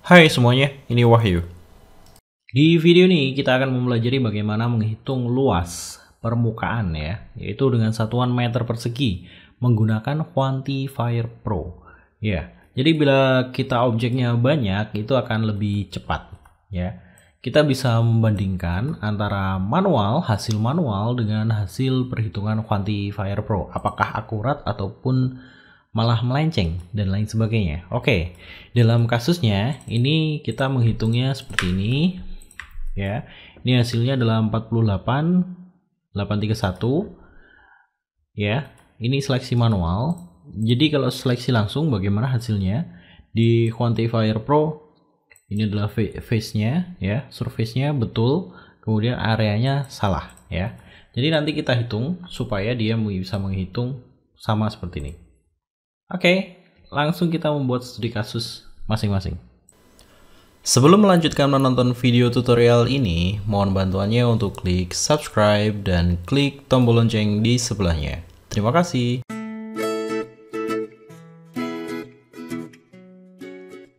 Hai semuanya, ini Wahyu. Di video ini kita akan mempelajari bagaimana menghitung luas permukaan yaitu dengan satuan meter persegi menggunakan Quantifier Pro. Jadi bila kita objeknya banyak itu akan lebih cepat ya. Kita bisa membandingkan antara hasil manual dengan hasil perhitungan Quantifier Pro. Apakah akurat ataupun malah melenceng dan lain sebagainya. Oke, dalam kasusnya ini kita menghitungnya seperti ini ya. Ini hasilnya adalah 48,831 ya. Ini seleksi manual. Jadi kalau seleksi langsung bagaimana hasilnya? Di Quantifier Pro ini adalah face-nya ya, surface-nya betul, kemudian areanya salah ya. Jadi nanti kita hitung supaya dia bisa menghitung sama seperti ini. Oke, langsung kita membuat studi kasus masing-masing. Sebelum melanjutkan menonton video tutorial ini, mohon bantuannya untuk klik subscribe dan klik tombol lonceng di sebelahnya. Terima kasih.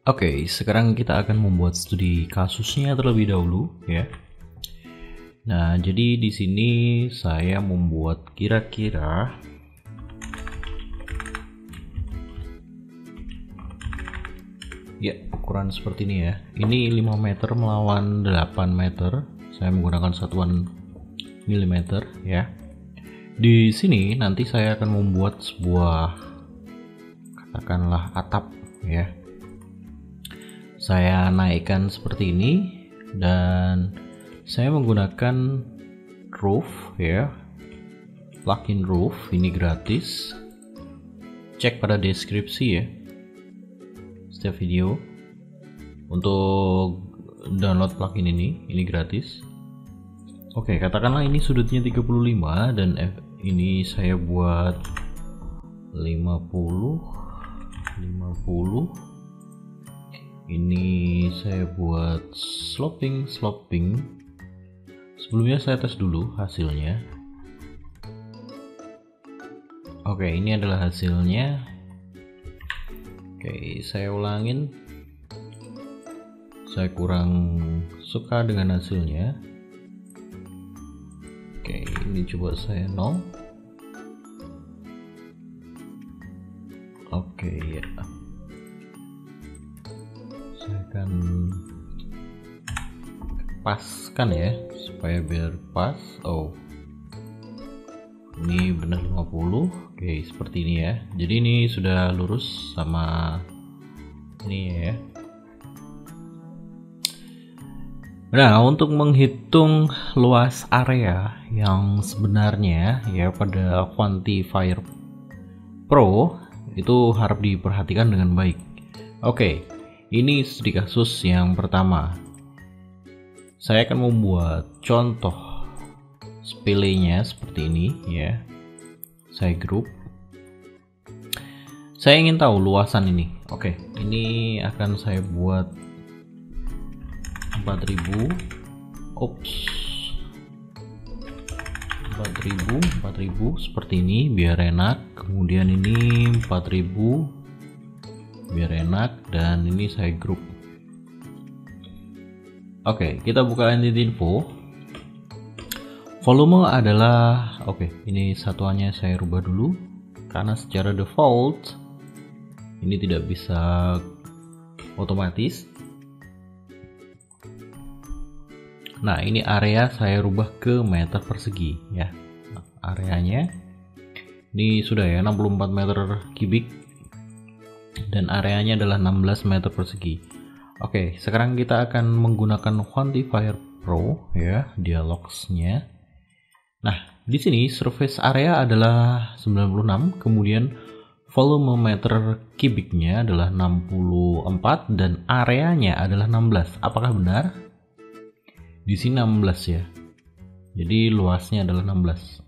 Oke, sekarang kita akan membuat studi kasusnya terlebih dahulu ya. Nah, jadi di sini saya membuat kira-kira ya, ukuran seperti ini ya. Ini 5 meter melawan 8 meter. Saya menggunakan satuan milimeter ya. Di sini nanti saya akan membuat sebuah katakanlah atap ya. Saya naikkan seperti ini dan saya menggunakan roof ya. Plugin roof ini gratis. Cek pada deskripsi ya. Setiap video untuk download plugin ini gratis. Oke, katakanlah ini sudutnya 35 dan ini saya buat 50. Ini saya buat sloping. Sebelumnya saya tes dulu hasilnya. Oke, ini adalah hasilnya. Oke, saya ulangin. Saya kurang suka dengan hasilnya. Oke, ini coba saya 0. Oke ya. Saya akan paskan ya supaya biar pas. Oh, ini benar 50. Oke, seperti ini ya. Jadi ini sudah lurus sama ini ya. Nah, untuk menghitung luas area yang sebenarnya ya pada Quantifier Pro itu harap diperhatikan dengan baik. Oke, ini studi kasus yang pertama. Saya akan membuat contoh sepelenya seperti ini ya. Saya grup. Saya ingin tahu luasan ini. Oke, ini akan saya buat 4000. Oops. 4000 seperti ini biar enak. Kemudian ini 4000 biar enak dan ini saya grup. Oke, kita buka entity info. Volume adalah ini satuannya saya rubah dulu karena secara default ini tidak bisa otomatis. Nah, ini area saya rubah ke meter persegi ya. Nah, areanya ini sudah ya 64 meter kubik dan areanya adalah 16 meter persegi. Oke, sekarang kita akan menggunakan Quantifier Pro ya, dialogsnya. Nah, di sini surface area adalah 96, kemudian volume meter kubiknya adalah 64 dan areanya adalah 16. Apakah benar? Di sini 16 ya. Jadi luasnya adalah 16.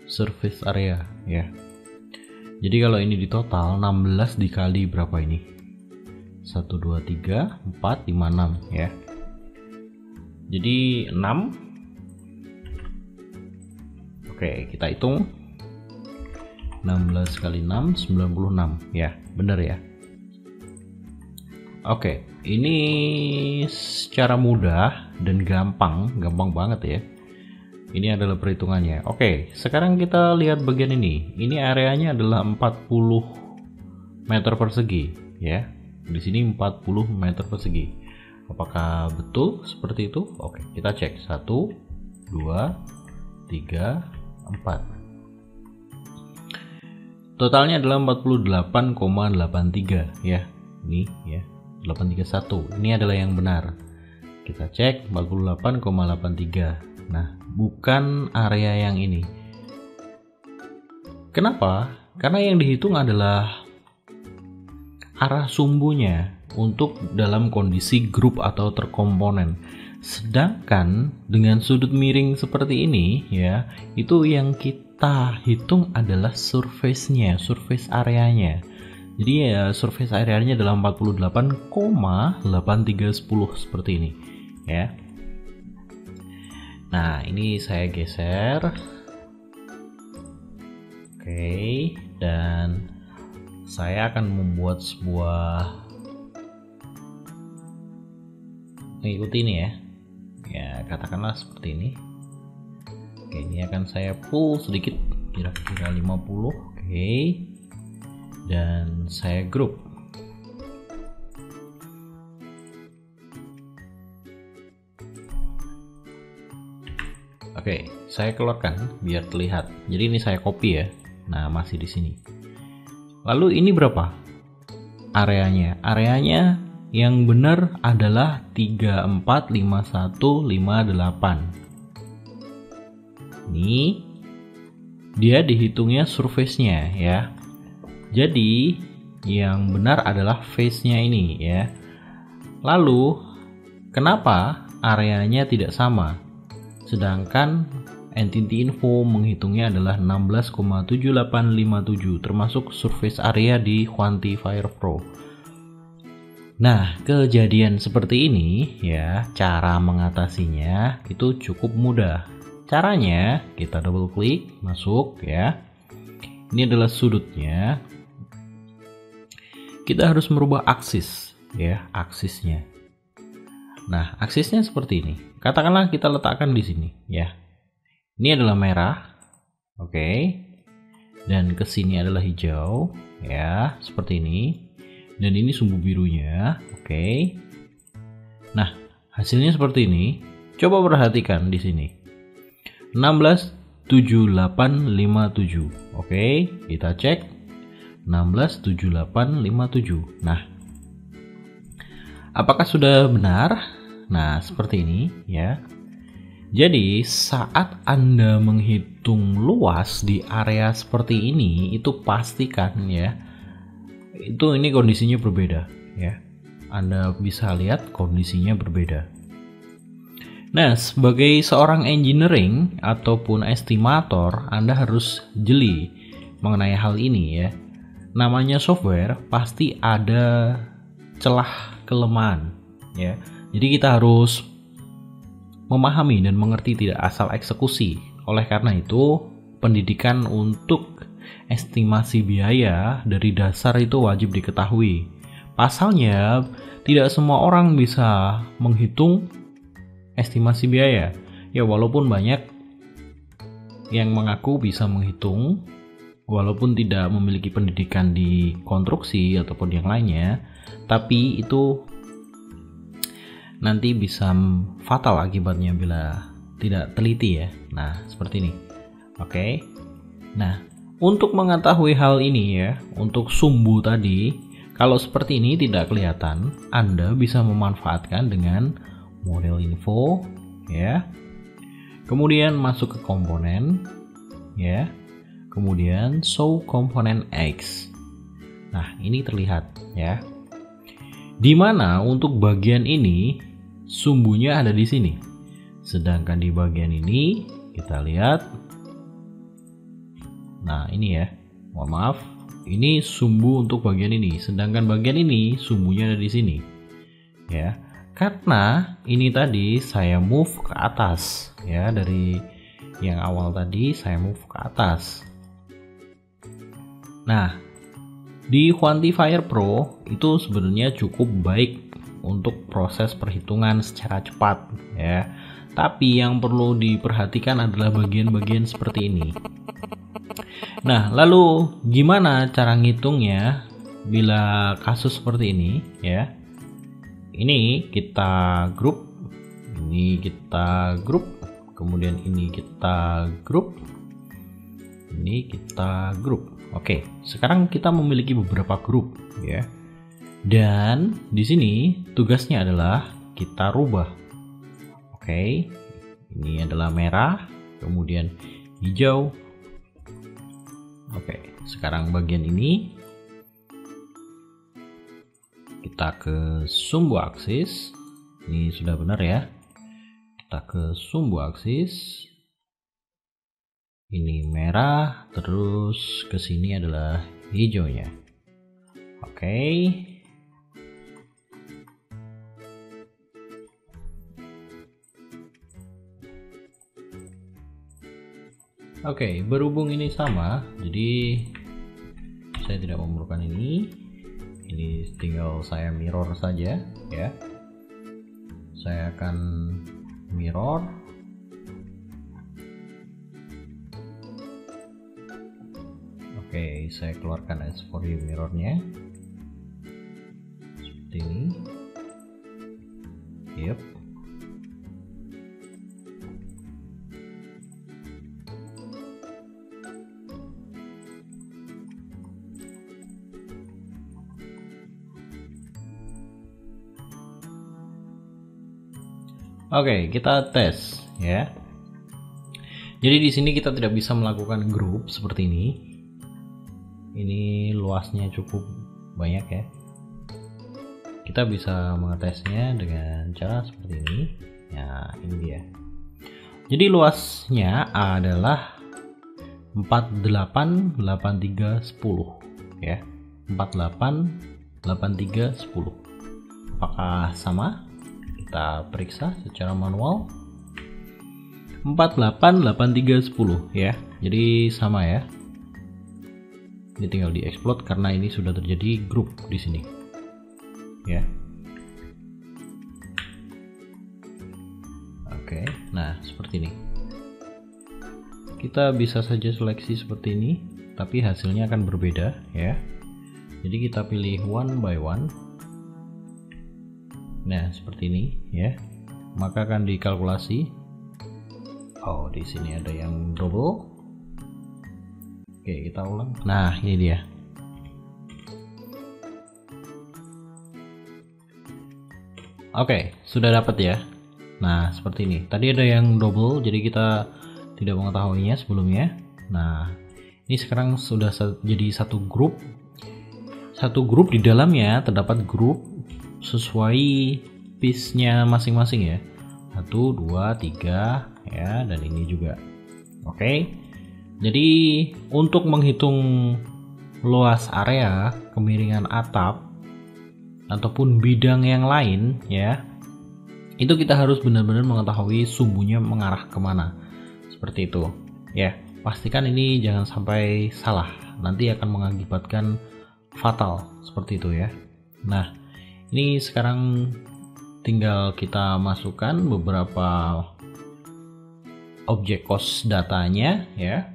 Surface area ya. Jadi kalau ini di total 16 dikali berapa ini? 1 2 3 4 5 6 ya. Jadi 6. Oke, kita hitung. 16 kali 6 96 ya. Benar ya. Oke, ini secara mudah dan gampang banget ya. Ini adalah perhitungannya. Oke, sekarang kita lihat bagian ini. Ini areanya adalah 40 meter persegi ya. Di sini 40 meter persegi. Apakah betul seperti itu? Oke, kita cek. 1, 2, 3, 4. Totalnya adalah 48,83 ya. Ini ya, 831. Ini adalah yang benar. Kita cek 48,83. Nah, bukan area yang ini. Kenapa? Karena yang dihitung adalah arah sumbunya untuk dalam kondisi grup atau terkomponen. Sedangkan dengan sudut miring seperti ini ya, itu yang kita hitung adalah surface-nya, surface areanya. Jadi ya surface areanya adalah 48,8310 seperti ini ya. Nah, ini saya geser. Oke, dan saya akan membuat sebuah, mengikuti ini ya. Ya, katakanlah seperti ini. Oke, ini akan saya pull sedikit, kira-kira 50. Oke. Dan saya group. Oke, saya keluarkan biar terlihat. Jadi ini saya copy ya. Nah, masih di sini. Lalu ini berapa? Areanya. Areanya yang benar adalah 345158. Ini dia dihitungnya surface-nya ya. Jadi yang benar adalah face-nya ini ya. Lalu kenapa areanya tidak sama? Sedangkan entity info menghitungnya adalah 16,7857 termasuk surface area di Quantifier Pro. Nah, kejadian seperti ini ya, cara mengatasinya itu cukup mudah. Caranya kita double klik, masuk ya. Ini adalah sudutnya. Kita harus merubah aksis ya, aksisnya. Nah, aksisnya seperti ini. Katakanlah kita letakkan di sini ya. Ini adalah merah. Oke. Dan ke sini adalah hijau ya, seperti ini. Dan ini sumbu birunya. Oke. Nah, hasilnya seperti ini. Coba perhatikan di sini. 167857. Oke, kita cek. 167857. Nah, apakah sudah benar? Nah, seperti ini ya. Jadi, saat Anda menghitung luas di area seperti ini, itu pastikan ya, ini kondisinya berbeda ya. Anda bisa lihat kondisinya berbeda. Nah, sebagai seorang engineering ataupun estimator, Anda harus jeli mengenai hal ini ya. Namanya software pasti ada celah kelemahan ya. Jadi kita harus memahami dan mengerti, tidak asal eksekusi. Oleh karena itu, pendidikan untuk estimasi biaya dari dasar itu wajib diketahui. Pasalnya, tidak semua orang bisa menghitung estimasi biaya. Ya, walaupun banyak yang mengaku bisa menghitung, walaupun tidak memiliki pendidikan di konstruksi ataupun yang lainnya, tapi itu nanti bisa fatal akibatnya bila tidak teliti ya. Nah, seperti ini. Oke. Nah, untuk mengetahui hal ini ya, untuk sumbu tadi, kalau seperti ini tidak kelihatan, Anda bisa memanfaatkan dengan model info ya. Kemudian masuk ke komponen ya. Kemudian show komponen X. Nah, ini terlihat ya. Di mana untuk bagian ini sumbunya ada di sini. Sedangkan di bagian ini kita lihat. Nah, ini ya. Mohon maaf. Ini sumbu untuk bagian ini. Sedangkan bagian ini sumbunya ada di sini. Ya. Karena ini tadi saya move ke atas ya, dari yang awal tadi saya move ke atas. Nah, Di Quantifier Pro itu sebenarnya cukup baik untuk proses perhitungan secara cepat ya. Tapi yang perlu diperhatikan adalah bagian-bagian seperti ini. Nah, lalu gimana cara ngitungnya bila kasus seperti ini ya? Ini kita grup, ini kita grup, kemudian ini kita grup, ini kita grup. Oke, sekarang kita memiliki beberapa grup ya. Dan di sini tugasnya adalah kita rubah. Oke, ini adalah merah, kemudian hijau. Oke, sekarang bagian ini kita ke sumbu aksis. Ini sudah benar ya. Kita ke sumbu aksis. Ini merah, terus ke sini adalah hijaunya. Oke. Oke, berhubung ini sama, jadi saya tidak memerlukan ini. Ini tinggal saya mirror saja ya. Saya akan mirror. Oke, saya keluarkan S4U mirrornya seperti ini. Yep. Oke, kita tes ya. Jadi di sini kita tidak bisa melakukan grup seperti ini. Ini luasnya cukup banyak ya. Kita bisa mengetesnya dengan cara seperti ini. Nah, ini dia. Jadi luasnya adalah 488310 ya. 488310. Apakah sama? Kita periksa secara manual. 488310 ya. Jadi sama ya. Ini tinggal diexplode karena ini sudah terjadi grup di sini. Ya. Oke, nah seperti ini. Kita bisa saja seleksi seperti ini, tapi hasilnya akan berbeda ya. Jadi kita pilih one by one. Nah, seperti ini ya. Maka akan dikalkulasi. Oh, di sini ada yang double. Oke, kita ulang. Nah, ini dia. Oke, sudah dapat ya. Nah, seperti ini. Tadi ada yang double, jadi kita tidak mengetahuinya sebelumnya. Nah, ini sekarang sudah jadi satu grup. Satu grup di dalamnya terdapat grup sesuai piece-nya masing-masing ya. 1, 2, 3 ya, dan ini juga. Oke. Jadi untuk menghitung luas area, kemiringan atap ataupun bidang yang lain ya, itu kita harus benar-benar mengetahui sumbunya mengarah kemana. Seperti itu ya. Pastikan ini jangan sampai salah, nanti akan mengakibatkan fatal seperti itu ya. Nah, ini sekarang tinggal kita masukkan beberapa objek cost datanya ya.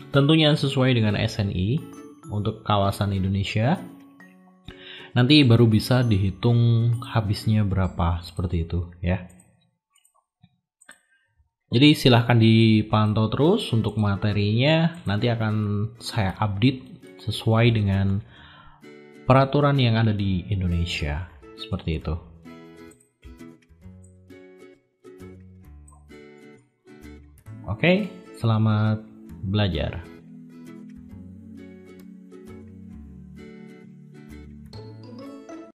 Tentunya sesuai dengan SNI untuk kawasan Indonesia. Nanti baru bisa dihitung habisnya berapa seperti itu ya. Jadi silahkan dipantau terus untuk materinya. Nanti akan saya update sesuai dengan peraturan yang ada di Indonesia. Seperti itu. Oke, selamat belajar.